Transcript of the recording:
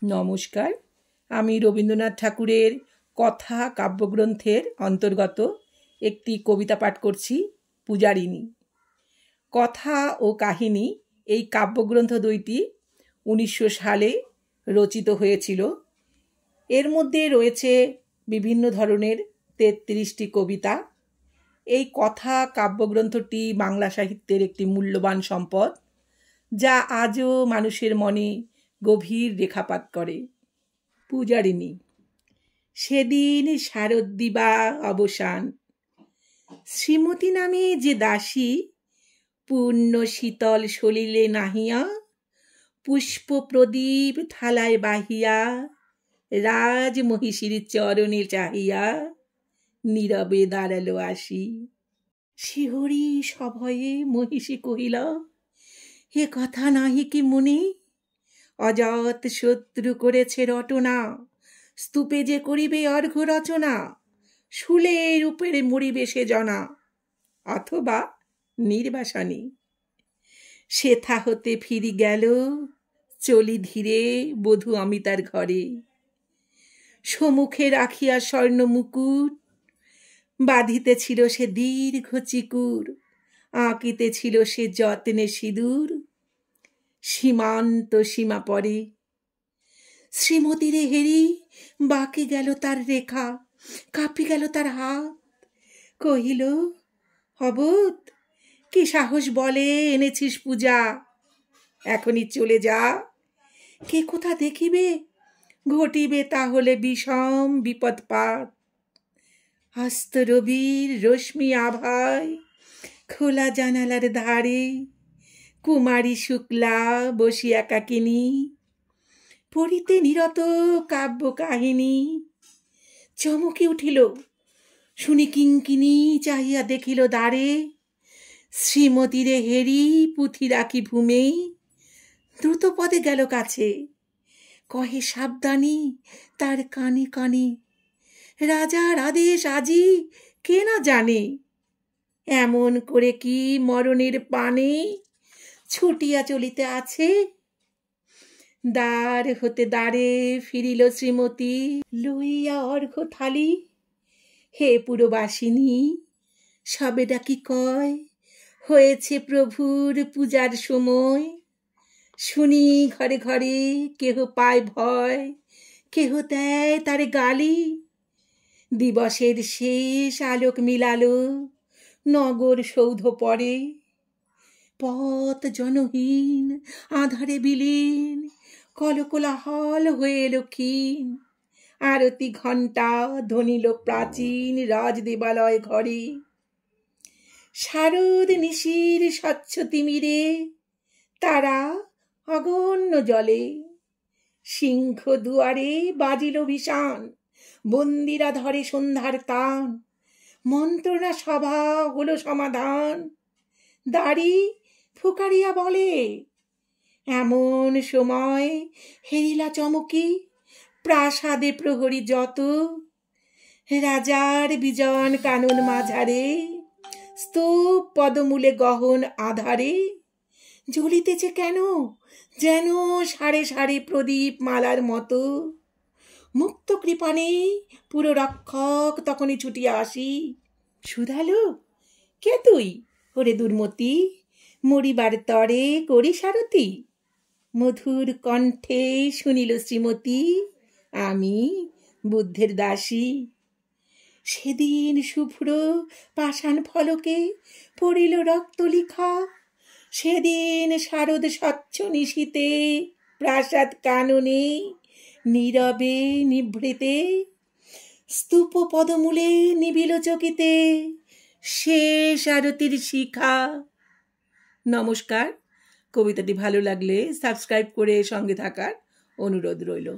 নমস্কার, আমি রবীন্দ্রনাথ ঠাকুরের কথা কাব্যগ্রন্থের অন্তর্গত একটি কবিতা পাঠ করছি, পূজারিণী। কথা ও কাহিনী এই কাব্যগ্রন্থ দুইটি 1900 সালে রচিত হয়েছিল। এর মধ্যে রয়েছে বিভিন্ন ধরনের 33টি কবিতা। এই কথা কাব্যগ্রন্থটি বাংলা সাহিত্যের একটি মূল্যবান সম্পদ, যা আজও মানুষের মনে গভীর রেখাপাত করে। পূজারিণী। সেদিন শারদ্দিবা অবসান, শ্রীমতী নামে যে দাসী পূর্ণ শীতল সলিলে নাহিয়া, পুষ্প প্রদীপ থালায় বাহিয়া, রাজ মহিষীর চরণে চাহিয়া নীরবে দাঁড়ালো আসি। শিহরি সভয়ে মহিষী কহিল, এ কথা নাহি কি মনে? অজাত শত্রু করেছে রটনা, স্তূপে যে করিবে অর্ঘ্য রচনা, শুলের উপরে মরিবে সে জনা, অথবা নির্বাসনী। সেথা হতে ফিরি গেল চলি ধীরে বধূ আমি তার ঘরে। সম্মুখে রাখিয়া স্বর্ণ মুকুট, বাঁধিতেছিল সে দীর্ঘ চিকুর, আঁকিতেছিল সে যত্নে সিঁদুর, সীমান্ত সীমা পরে। শ্রীমতীরে হেরি বাকি গেল তার রেখা, কাঁপি গেল তার হাত। কহিল, অবোধ, কি সাহস বলে এনেছিস পূজা? এখনই চলে যা, কে কোথা দেখিবে, ঘটিবে তাহলে বিষম বিপদপাত। হস্ত রবির রশ্মি আভায় খোলা জানালার ধারে, কুমারী শুক্লা বসি একাকিনী, পড়িতে নিরত কাব্য কাহিনী। চমকে উঠিল, শুনি কিঙ্কিনী চাহিয়া দেখিল দ্বারে, শ্রীমতীরে হেরি পুঁথি রাখি ভূমে। দ্রুত পদে গেল কাছে, কহে সাবধানী তার কানে কানে, রাজার আদেশ আজি কে না জানে, এমন করে কি মরণের পানে ছুটিয়া চলিতে আছে। দ্বার হতে দ্বারে ফিরিল শ্রীমতী, লইয়া অর্ঘ্য থালি। হে পুরবাসিনী, সবেটা কি কয়, হয়েছে প্রভুর পূজার সময়। শুনি ঘরে ঘরে কেহ পায় ভয়, কেহ দেয় তারে গালি। দিবসের শেষ আলোক মিলালো নগর সৌধ পরে, পথ জনহীন আধারে বিলীন, কলকোলাহল হয়ে এলো ক্ষীণ। আরতি ঘণ্টা ধ্বনিল প্রাচীন রাজ দেবালয় ঘরে। শারদ নিশির স্বচ্ছ তিমিরে তারা অগণ্য জলে, সিংহ দুয়ারে বাজিল বিষান, বন্দিরা ধরে সন্ধ্যার তান। মন্ত্রণা সভা হলো সমাধান, দাড়ি ফুকারিয়া বলে, এমন সময় হেরিলা চমকি প্রাসাদে প্রহরী যত। রাজার বিজন কানন মাঝারে, স্তূপ পদমূলে গহন আধারে। জ্বলিতেছে কেন যেন সাড়ে সাড়ে প্রদীপ মালার মতো। মুক্ত কৃপানে পুরো রক্ষক তখনই ছুটিয়া আসি। শুধালো, কে তুই ওরে দুর্মতি, মরিবার তরে করি সারতি? মধুর কণ্ঠে শুনিল শ্রীমতী, আমি বুদ্ধের দাসী। সেদিন শুভ্র পাষাণ ফলকে পড়িল রক্ত লিখা, সেদিন শারদ স্বচ্ছ নিশীতে প্রাসাদ কাননে নীরবে নিভৃতে। স্তূপ পদমূলে নিবিল চকিতে শেষ আরতির শিখা। নমস্কার, কবিতাটি ভালো লাগলে সাবস্ক্রাইব করে সঙ্গে থাকার অনুরোধ রইল।